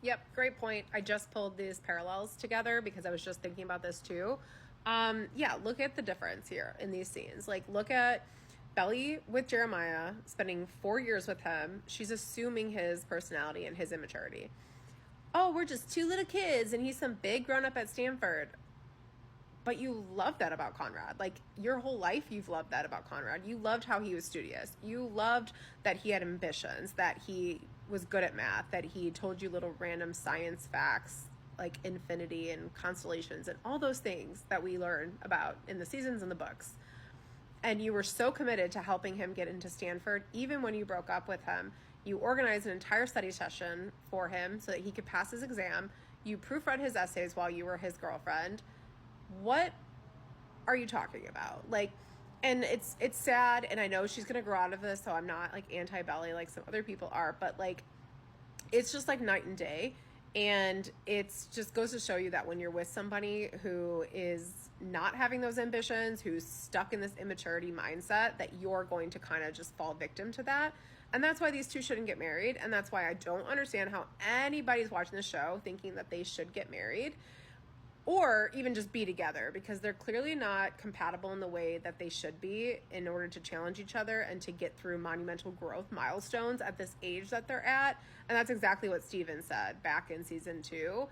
Yep, great point. I just pulled these parallels together because I was just thinking about this too. Yeah, look at the difference here in these scenes. Like, look at Belly with Jeremiah, spending 4 years with him. She's assuming his personality and his immaturity. Oh, we're just two little kids and he's some big grown up at Stanford. But you love that about Conrad. Like, your whole life you've loved that about Conrad. You loved how he was studious. You loved that he had ambitions, that he was good at math, that he told you little random science facts like infinity and constellations and all those things that we learn about in the seasons and the books. And you were so committed to helping him get into Stanford, even when you broke up with him. You organized an entire study session for him so that he could pass his exam. You proofread his essays while you were his girlfriend. What are you talking about? Like, and it's sad, and I know she's gonna grow out of this, so I'm not like anti-Belly like some other people are, but like, it's just like night and day. And it's just goes to show you that when you're with somebody who is not having those ambitions, who's stuck in this immaturity mindset, that you're going to kind of just fall victim to that. And that's why these two shouldn't get married. And that's why I don't understand how anybody's watching the show thinking that they should get married or even just be together, because they're clearly not compatible in the way that they should be in order to challenge each other and to get through monumental growth milestones at this age that they're at. And that's exactly what Steven said back in season 2.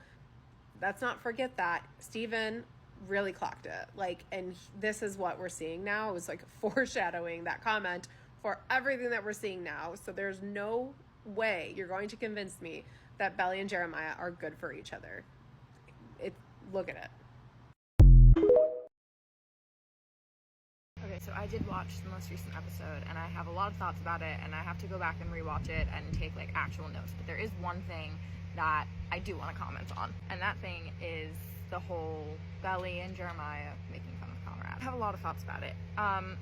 Let's not forget that Steven really clocked it. Like, and this is what we're seeing now. It was like foreshadowing that comment for everything that we're seeing now. So there's no way you're going to convince me that Belly and Jeremiah are good for each other. Look at it. Okay, so I did watch the most recent episode, and I have a lot of thoughts about it, and I have to go back and rewatch it and take like actual notes. But there is one thing that I do want to comment on, and that thing is the whole Belly and Jeremiah making fun of Conrad. I have a lot of thoughts about it.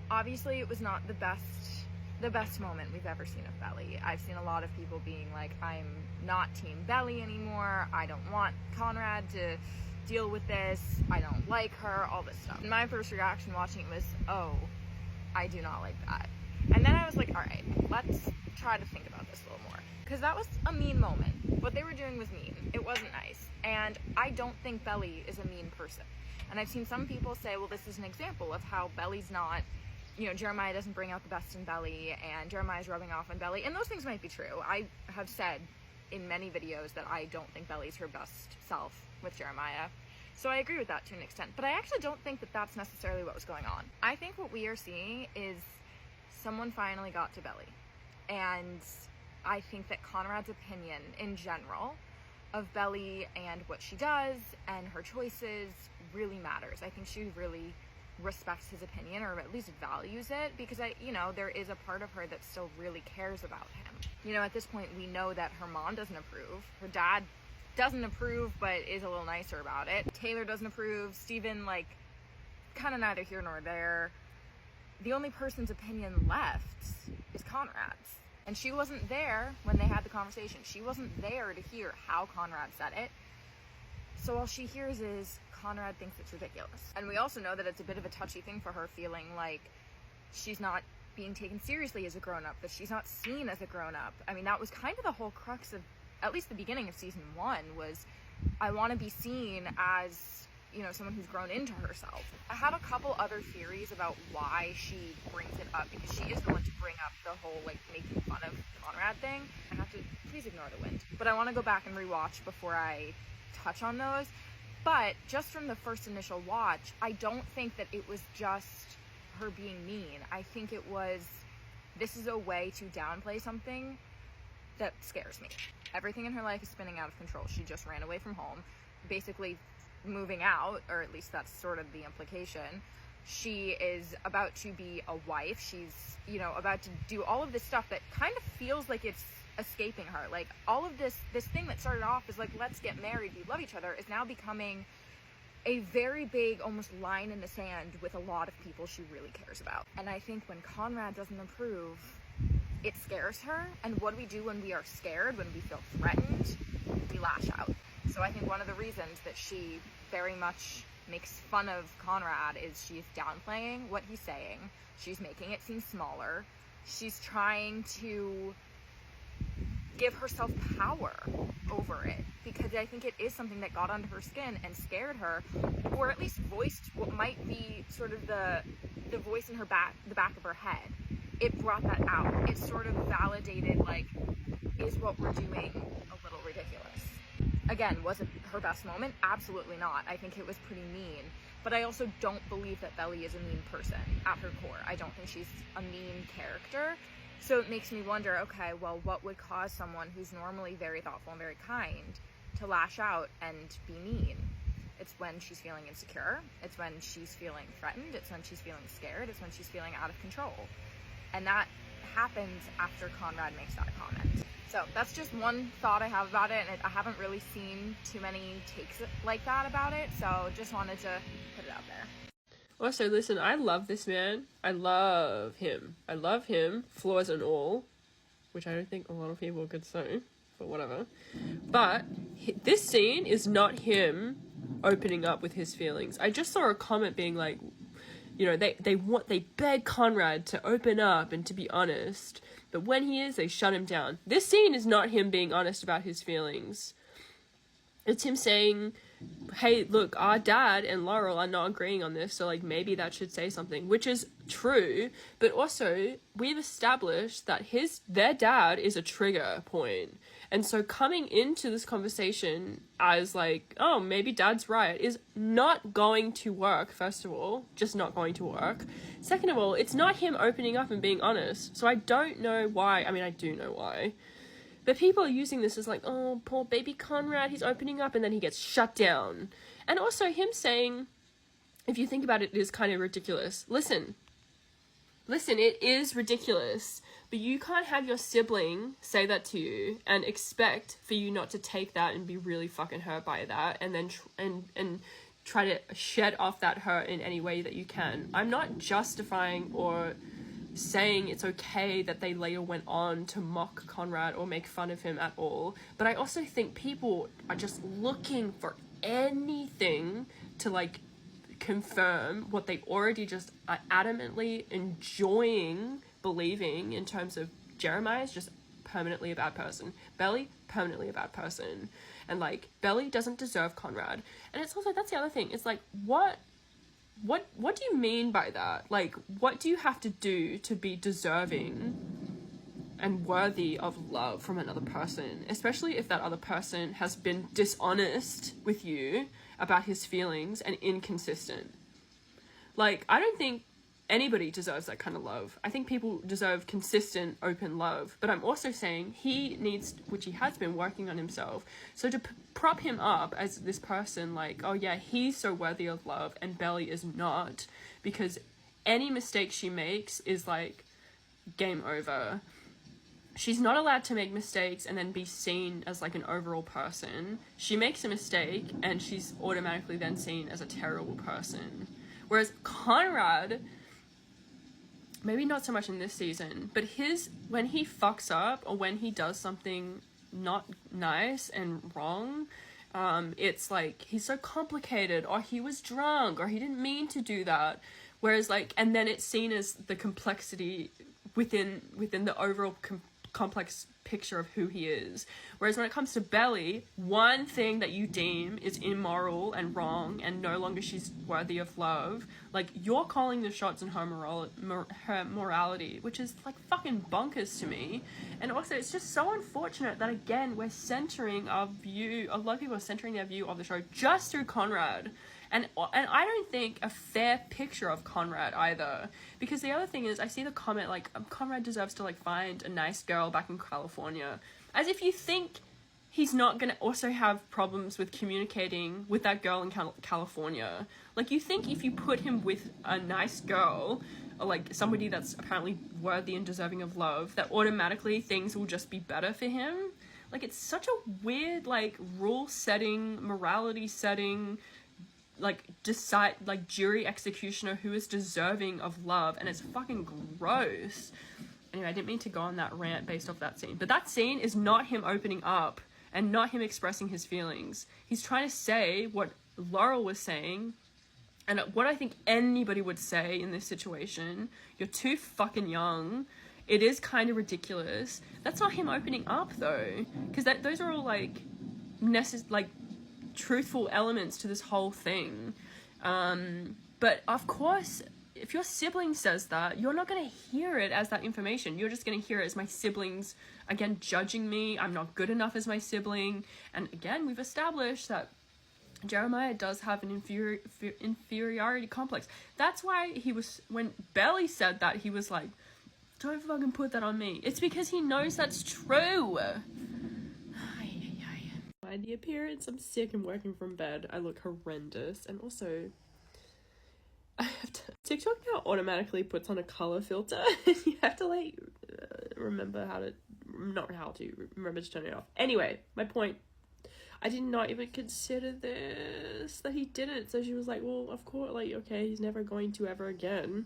Obviously, it was not the best moment we've ever seen of Belly. I've seen a lot of people being like, I'm not Team Belly anymore. I don't want Conrad to deal with this. I don't like her, all this stuff. And my first reaction watching it was, oh, I do not like that. And then I was like, all right, let's try to think about this a little more. Because that was a mean moment. What they were doing was mean. It wasn't nice. And I don't think Belly is a mean person. And I've seen some people say, well, this is an example of how Belly's not, you know, Jeremiah doesn't bring out the best in Belly, and Jeremiah's rubbing off on Belly. And those things might be true. I have said in many videos that I don't think Belly's her best self with Jeremiah. So I agree with that to an extent, but I actually don't think that that's necessarily what was going on. I think what we are seeing is someone finally got to Belly, and I think that Conrad's opinion in general of Belly and what she does and her choices really matters. I think she really respects his opinion, or at least values it, because there is a part of her that still really cares about him. You know, at this point we know that her mom doesn't approve, her dad doesn't approve but is a little nicer about it, Taylor doesn't approve, Steven, like, kind of neither here nor there. The only person's opinion left is Conrad's, and she wasn't there when they had the conversation. She wasn't there to hear how Conrad said it, so all she hears is Conrad thinks it's ridiculous. And we also know that it's a bit of a touchy thing for her, feeling like she's not being taken seriously as a grown-up, that she's not seen as a grown-up. I mean, that was kind of the whole crux of at least the beginning of season 1, was I want to be seen as, you know, someone who's grown into herself. I have a couple other theories about why she brings it up, because she is the one to bring up the whole, like, making fun of Conrad thing. I have to, please ignore the wind. But I want to go back and rewatch before I touch on those. But just from the first initial watch, I don't think that it was just her being mean. I think it was, this is a way to downplay something that scares me. Everything in her life is spinning out of control. She just ran away from home, basically moving out, or at least that's sort of the implication. She is about to be a wife. She's, you know, about to do all of this stuff that kind of feels like it's escaping her. Like, all of this thing that started off as like, let's get married, we love each other, is now becoming a very big, almost line in the sand with a lot of people she really cares about. And I think when Conrad doesn't approve, it scares her. And what do we do when we are scared, when we feel threatened? We lash out. So I think one of the reasons that she very much makes fun of Conrad is she's downplaying what he's saying. She's making it seem smaller. She's trying to give herself power over it, I think it is something that got under her skin and scared her, or at least voiced what might be sort of the voice in the back of her head. It brought that out. It sort of validated, like, is what we're doing a little ridiculous? Again, was it her best moment? Absolutely not. I think it was pretty mean. But I also don't believe that Belly is a mean person at her core. I don't think she's a mean character. So it makes me wonder, okay, well, what would cause someone who's normally very thoughtful and very kind to lash out and be mean? It's when she's feeling insecure. It's when she's feeling threatened. It's when she's feeling scared. It's when she's feeling out of control. And that happens after Conrad makes that comment. So that's just one thought I have about it, and I haven't really seen too many takes like that about it, so just wanted to put it out there. Also, listen, I love this man. I love him. Flaws and all, which I don't think a lot of people could say, but whatever. But this scene is not him opening up with his feelings. I just saw a comment being like, you know, they beg Conrad to open up and to be honest, but when he is, they shut him down. This scene is not him being honest about his feelings. It's him saying, hey, look, our dad and Laurel are not agreeing on this, so, like, maybe that should say something, which is true, but also, we've established that their dad is a trigger point, and so coming into this conversation as, like, oh, maybe dad's right, is not going to work, first of all, just not going to work. Second of all, it's not him opening up and being honest, so I don't know why, I mean, I do know why. But people are using this as like, oh, poor baby Conrad, he's opening up, and then he gets shut down. And also him saying, if you think about it, it is kind of ridiculous. Listen, it is ridiculous, but you can't have your sibling say that to you and expect for you not to take that and be really fucking hurt by that, and then and try to shed off that hurt in any way that you can. I'm not justifying or saying it's okay that they later went on to mock Conrad or make fun of him at all, but I also think people are just looking for anything to, like, confirm what they already just are adamantly believing in terms of Jeremiah is just permanently a bad person, Belly permanently a bad person, and, like, Belly doesn't deserve Conrad. And it's also, that's the other thing, it's like, what do you mean by that? Like, what do you have to do to be deserving and worthy of love from another person? Especially if that other person has been dishonest with you about his feelings and inconsistent. Like, I don't think anybody deserves that kind of love. I think people deserve consistent, open love. But I'm also saying he needs, which he has been working on himself. So to prop him up as this person, like, oh yeah, he's so worthy of love and Belly is not, because any mistake she makes is like game over. She's not allowed to make mistakes and then be seen as like an overall person. She makes a mistake and she's automatically then seen as a terrible person. Whereas Conrad, maybe not so much in this season, but when he fucks up or when he does something not nice and wrong, it's like he's so complicated, or he was drunk, or he didn't mean to do that. Whereas, like, and then it's seen as the complexity within the overall complex picture of who he is. Whereas when it comes to Belly, one thing that you deem is immoral and wrong and no longer she's worthy of love, like, you're calling the shots in her morality, which is like fucking bonkers to me. And also it's just so unfortunate that, again, we're centering our view, a lot of people are centering their view of the show just through Conrad. And I don't think a fair picture of Conrad either. Because the other thing is, I see the comment, like, Conrad deserves to, like, find a nice girl back in California. As if you think he's not going to also have problems with communicating with that girl in California. Like, you think if you put him with a nice girl, or, like, somebody that's apparently worthy and deserving of love, that automatically things will just be better for him? Like, it's such a weird, like, rule-setting, morality-setting, like, decide, like, jury executioner who is deserving of love, and it's fucking gross. Anyway, I didn't mean to go on that rant based off that scene, but that scene is not him opening up and not him expressing his feelings. He's trying to say what Laurel was saying, and what I think anybody would say in this situation. You're too fucking young. It is kind of ridiculous. That's not him opening up, though, because those are all, like, truthful elements to this whole thing. But of course, if your sibling says that, you're not going to hear it as that information. You're just going to hear it as my siblings, again, judging me. I'm not good enough as my sibling. And again, we've established that Jeremiah does have an inferiority complex. That's why when Belly said that, he was like, don't fucking put that on me. It's because he knows that's true. By the appearance, I'm sick and working from bed. I look horrendous. And also, TikTok now automatically puts on a color filter. You have to remember to turn it off. Anyway, my point, I did not even consider this, that he didn't. So she was like, well, of course, okay, he's never going to ever again.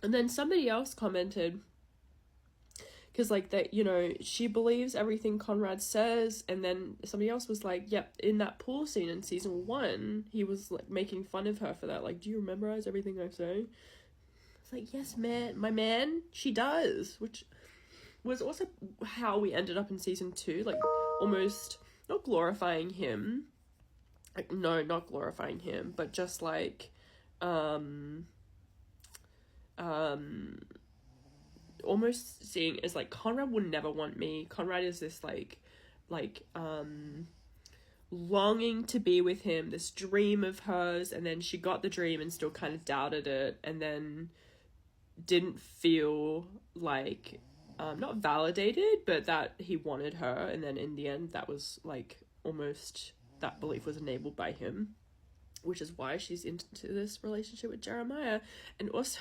And then somebody else commented, because she believes everything Conrad says, and then somebody else was like, yep, in that pool scene in season 1, he was making fun of her for that, do you memorize everything I say? It's like, yes, man, my man, she does, which was also how we ended up in season 2, almost not glorifying him, no, not glorifying him, but just almost seeing as Conrad would never want me. Conrad is this longing to be with him, this dream of hers, and then she got the dream and still kind of doubted it, and then didn't feel not validated, but that he wanted her, and then in the end that was almost that belief was enabled by him, which is why she's into this relationship with Jeremiah. And also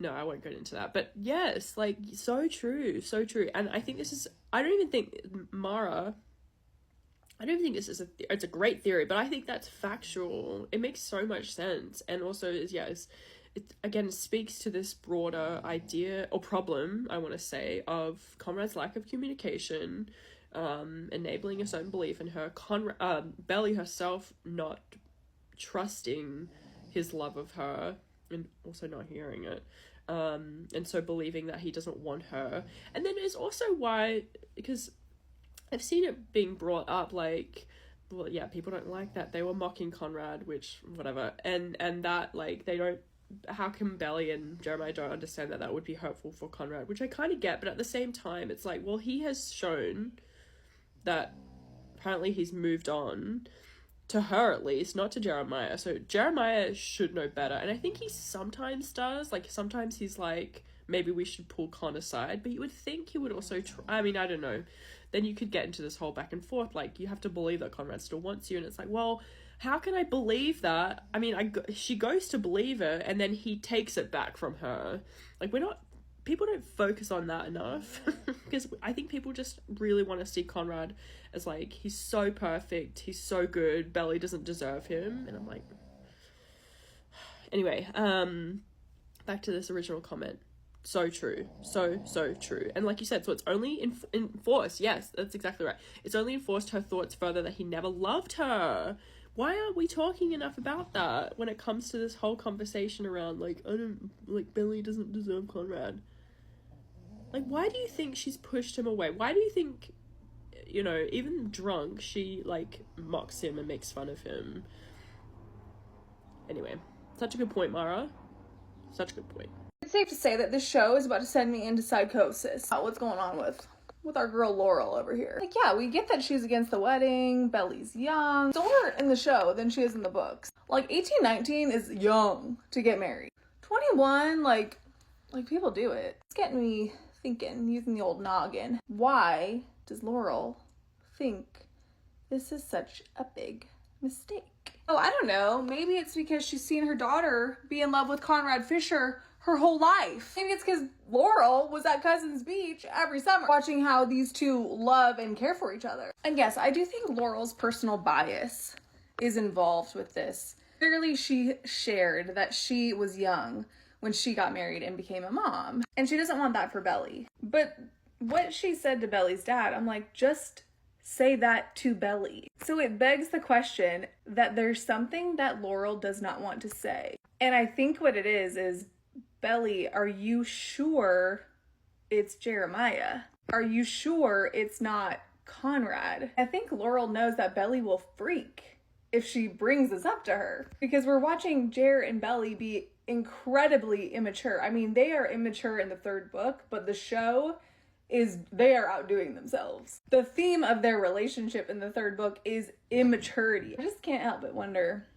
no, I won't go into that, but yes, so true. And I think I don't even think this is it's a great theory, but I think that's factual. It makes so much sense. And also it again speaks to this broader idea or problem, I want to say, of Conrad's lack of communication, enabling a certain belief in her, Belly herself not trusting his love of her and also not hearing it, and so believing that he doesn't want her. And then it's also why, because I've seen it being brought up people don't like that they were mocking Conrad, which whatever, and that they don't, how come Belly and Jeremiah don't understand that would be hurtful for Conrad, which I kind of get, but at the same time it's well, he has shown that apparently he's moved on, to her at least, not to Jeremiah. So Jeremiah should know better, and I think he sometimes does. Sometimes he's maybe we should pull Con aside, but you would think he would also I don't know. Then you could get into this whole back and forth, you have to believe that Conrad still wants you, and it's well, how can I believe that? She goes to believe it, and then he takes it back from her. People don't focus on that enough, because I think people just really want to see Conrad as he's so perfect, he's so good, Belly doesn't deserve him, and I'm anyway, back to this original comment. So true. So true. And like you said, so it's only enforced. Yes, that's exactly right. It's only enforced her thoughts further that he never loved her. Why aren't we talking enough about that when it comes to this whole conversation around, Belly doesn't deserve Conrad? Why do you think she's pushed him away? Why do you think, even drunk, she, mocks him and makes fun of him? Anyway, such a good point, Mara. Such a good point. It's safe to say that this show is about to send me into psychosis. What's going on with our girl Laurel over here? Yeah, we get that she's against the wedding, Belly's young. She's older in the show than she is in the books. 18, 19 is young to get married. 21, people do it. It's getting me thinking, using the old noggin. Why does Laurel think this is such a big mistake? Oh, I don't know. Maybe it's because she's seen her daughter be in love with Conrad Fisher her whole life. Maybe it's because Laurel was at Cousins Beach every summer watching how these two love and care for each other. And yes, I do think Laurel's personal bias is involved with this. Clearly, she shared that she was young when she got married and became a mom, and she doesn't want that for Belly. But what she said to Belly's dad, I'm just say that to Belly. So it begs the question that there's something that Laurel does not want to say. And I think what it is Belly, are you sure it's Jeremiah? Are you sure it's not Conrad. I think Laurel knows that Belly will freak if she brings this up to her, because we're watching Jer and Belly be incredibly immature. I mean, they are immature in the third book, but the show is they are outdoing themselves. The theme of their relationship in the third book is immaturity. I just can't help but wonder,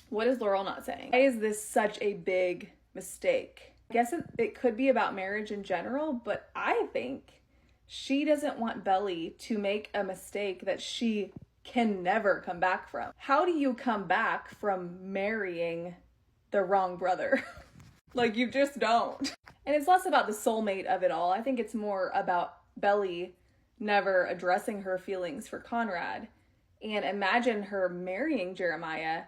what is Laurel not saying? Why is this such a big mistake? I guess it could be about marriage in general, but I think she doesn't want Belly to make a mistake that she can never come back from. How do you come back from marrying the wrong brother? Like, you just don't. And it's less about the soulmate of it all. I think it's more about Belly never addressing her feelings for Conrad. And imagine her marrying Jeremiah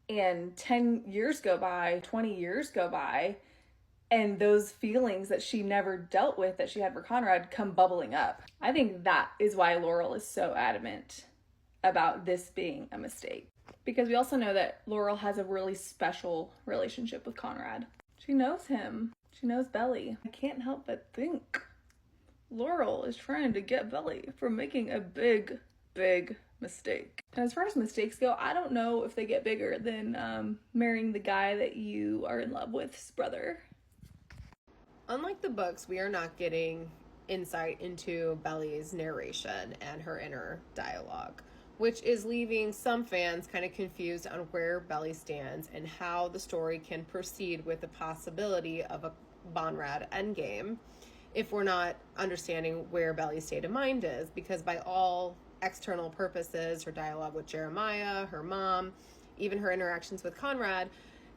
and 10 years go by, 20 years go by, and those feelings that she never dealt with that she had for Conrad come bubbling up. I think that is why Laurel is so adamant about this being a mistake. Because we also know that Laurel has a really special relationship with Conrad. She knows him. She knows Belly. I can't help but think Laurel is trying to get Belly from making a big, big mistake. And as far as mistakes go, I don't know if they get bigger than marrying the guy that you are in love with's brother. Unlike the books, we are not getting insight into Belly's narration and her inner dialogue, which is leaving some fans kind of confused on where Belly stands and how the story can proceed with the possibility of a Bonrad endgame if we're not understanding where Belly's state of mind is, because by all external purposes, her dialogue with Jeremiah, her mom, even her interactions with Conrad,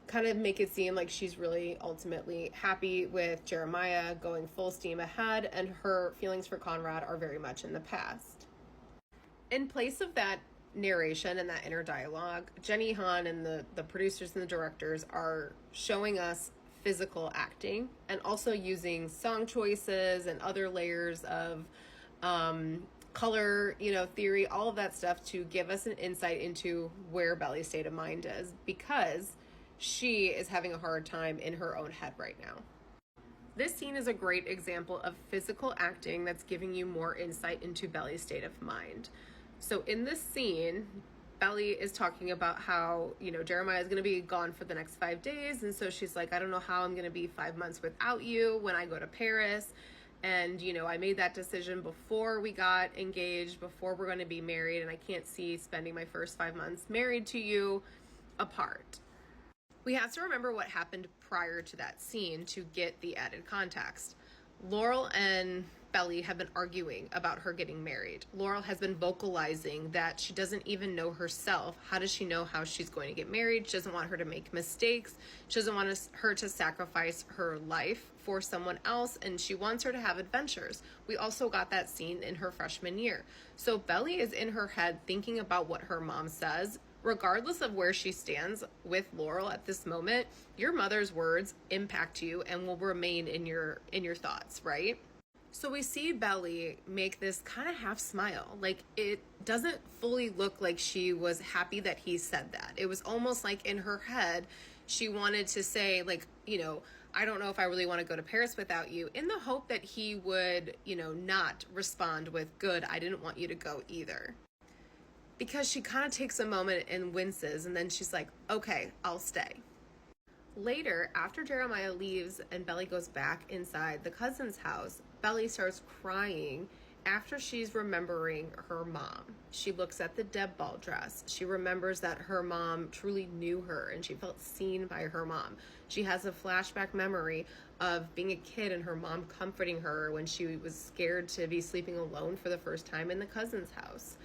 kind of make it seem like she's really ultimately happy with Jeremiah going full steam ahead, and her feelings for Conrad are very much in the past. In place of that narration and that inner dialogue, Jenny Han and the producers and the directors are showing us physical acting and also using song choices and other layers of color, theory, all of that stuff to give us an insight into where Belly's state of mind is, because she is having a hard time in her own head right now. This scene is a great example of physical acting that's giving you more insight into Belly's state of mind. So in this scene, Belly is talking about how, Jeremiah is going to be gone for the next 5 days. And so she's like, I don't know how I'm going to be 5 months without you when I go to Paris. And, I made that decision before we got engaged, before we're going to be married. And I can't see spending my first 5 months married to you apart. We have to remember what happened prior to that scene to get the added context. Laurel and Belly have been arguing about her getting married. Laurel has been vocalizing that she doesn't even know herself. How does she know how she's going to get married? She doesn't want her to make mistakes. She doesn't want her to sacrifice her life for someone else, and she wants her to have adventures. We also got that scene in her freshman year. So Belly is in her head thinking about what her mom says. Regardless of where she stands with Laurel at this moment, your mother's words impact you and will remain in your thoughts, right? So we see Belly make this kind of half smile. Like, it doesn't fully look like she was happy that he said that. It was almost like in her head, she wanted to say, like, I don't know if I really want to go to Paris without you, in the hope that he would, not respond with, good, I didn't want you to go either. Because she kind of takes a moment and winces, and then she's like, okay, I'll stay. Later, after Jeremiah leaves and Belly goes back inside the cousin's house, Belly starts crying after she's remembering her mom. She looks at the Deb ball dress. She remembers that her mom truly knew her and she felt seen by her mom. She has a flashback memory of being a kid and her mom comforting her when she was scared to be sleeping alone for the first time in the cousin's house.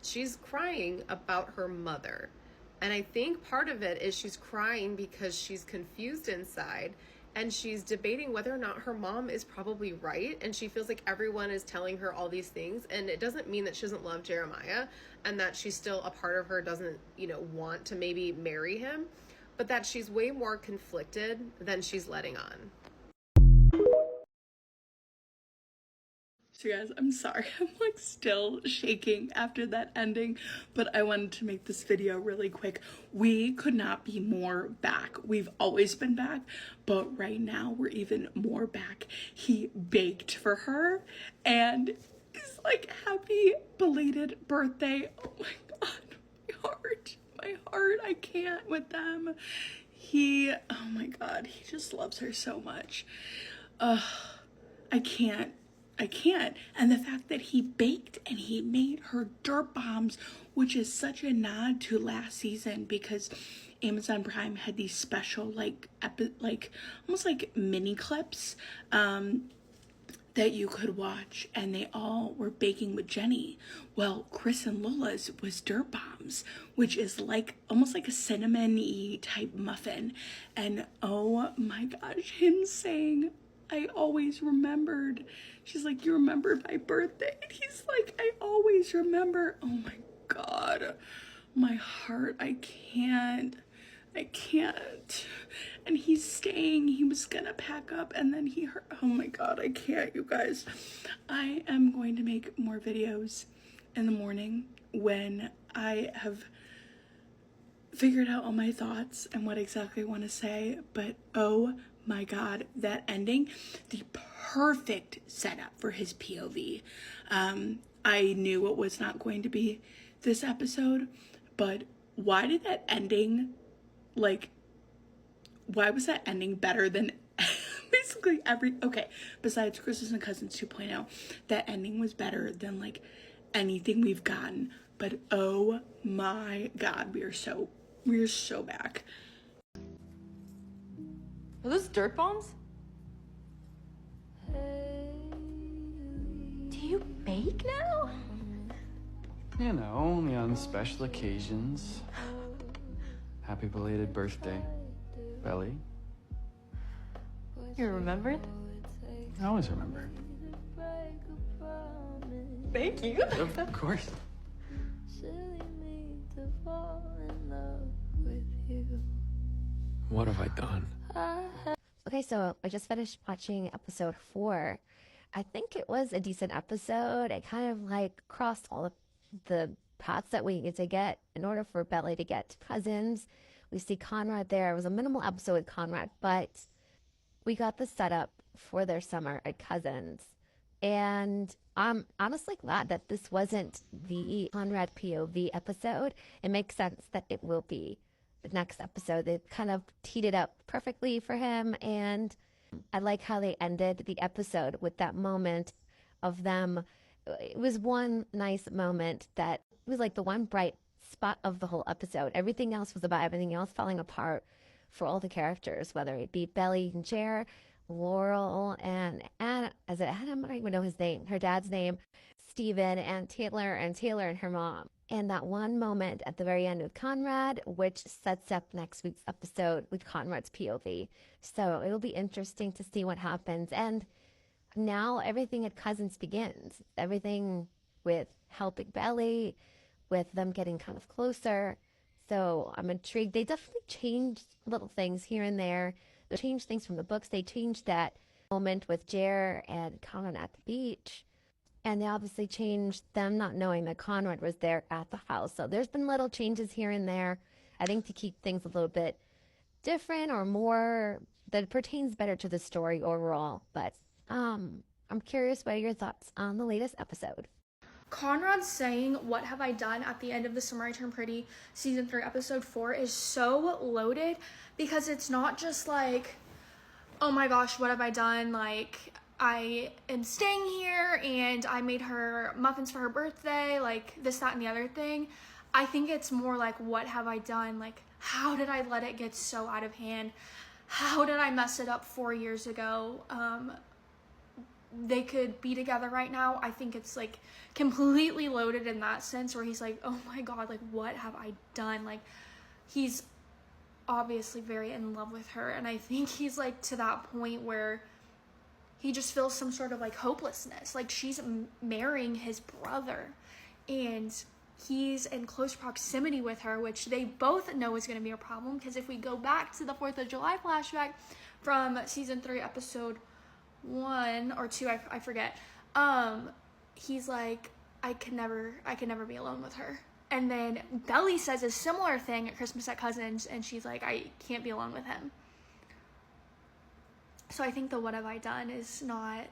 She's crying about her mother. And I think part of it is she's crying because she's confused inside and she's debating whether or not her mom is probably right. And she feels like everyone is telling her all these things. And it doesn't mean that she doesn't love Jeremiah and that she's still a part of her doesn't, want to maybe marry him, but that she's way more conflicted than she's letting on. So guys, I'm sorry, I'm still shaking after that ending, but I wanted to make this video really quick. We could not be more back. We've always been back, but right now we're even more back. He baked for her, and He's like, happy belated birthday. Oh my God, my heart, I can't with them. Oh my God, he just loves her so much. I can't. And the fact that he baked and he made her dirt bombs, which is such a nod to last season, because Amazon Prime had these special like almost like mini clips that you could watch, and they all were baking with Jenny. Well, Chris and Lola's was dirt bombs, which is like almost like a cinnamon-y type muffin. And oh my gosh, him saying, I always remembered. She's like, you remembered my birthday? And he's like, I always remember. Oh my God, my heart, I can't. And he's staying. He was gonna pack up, and then he heard. Oh my God, I can't, you guys. I am going to make more videos in the morning when I have figured out all my thoughts and what exactly I want to say. But oh my God, that ending, the perfect setup for his POV. I knew it was not going to be this episode, but why did that ending, like, why was that ending better than basically besides Christmas and Cousins 2.0, that ending was better than like anything we've gotten. But oh my God, we are so back. Are those dirt bombs? Do you bake now? You know, only on special occasions. Happy belated birthday, Belly. You remembered? I always remember. Thank you. Of course. What have I done? Okay, so I just finished watching episode 4. I think it was a decent episode. It kind of like crossed all of the paths that we needed to get in order for Belly to get to Cousins. We see Conrad there. It was a minimal episode with Conrad, but we got the setup for their summer at Cousins. And I'm honestly glad that this wasn't the Conrad POV episode. It makes sense that it will be the next episode. They kind of teed it up perfectly for him, and I like how they ended the episode with that moment of them. It was one nice moment that was like the one bright spot of the whole episode. Everything else was about everything else falling apart for all the characters, whether it be Belly and Jer, Laurel and Adam, I don't even know his name, her dad's name, Steven, and Taylor and her mom. And that one moment at the very end with Conrad, which sets up next week's episode with Conrad's POV. So it'll be interesting to see what happens. And now everything at Cousins begins. Everything with helping Belly, with them getting kind of closer. So I'm intrigued. They definitely changed little things here and there. They changed things from the books. They changed that moment with Jer and Conrad at the beach. And they obviously changed them not knowing that Conrad was there at the house. So there's been little changes here and there, I think, to keep things a little bit different or more that pertains better to the story overall. But I'm curious what are your thoughts on the latest episode. Conrad saying, "What have I done?" at the end of The Summer I Turned Pretty season 3 episode 4 is so loaded, because it's not just like, oh my gosh, what have I done? Like, I am staying here and I made her muffins for her birthday, like this, that, and the other thing. I think it's more like, what have I done? Like, how did I let it get so out of hand? How did I mess it up 4 years ago? They could be together right now. I think it's like completely loaded in that sense, where he's like, oh my God, like, what have I done? Like, he's obviously very in love with her, and I think he's like to that point where he just feels some sort of like hopelessness. Like, she's marrying his brother and he's in close proximity with her, which they both know is going to be a problem, because if we go back to the 4th of July flashback from season 3 episode 1 or 2, I forget, he's like, I can never be alone with her. And then Belly says a similar thing at Christmas at Cousins, and she's like, I can't be alone with him. So I think the what have I done is not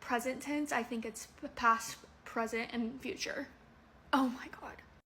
present tense. I think it's past, present, and future. Oh my god.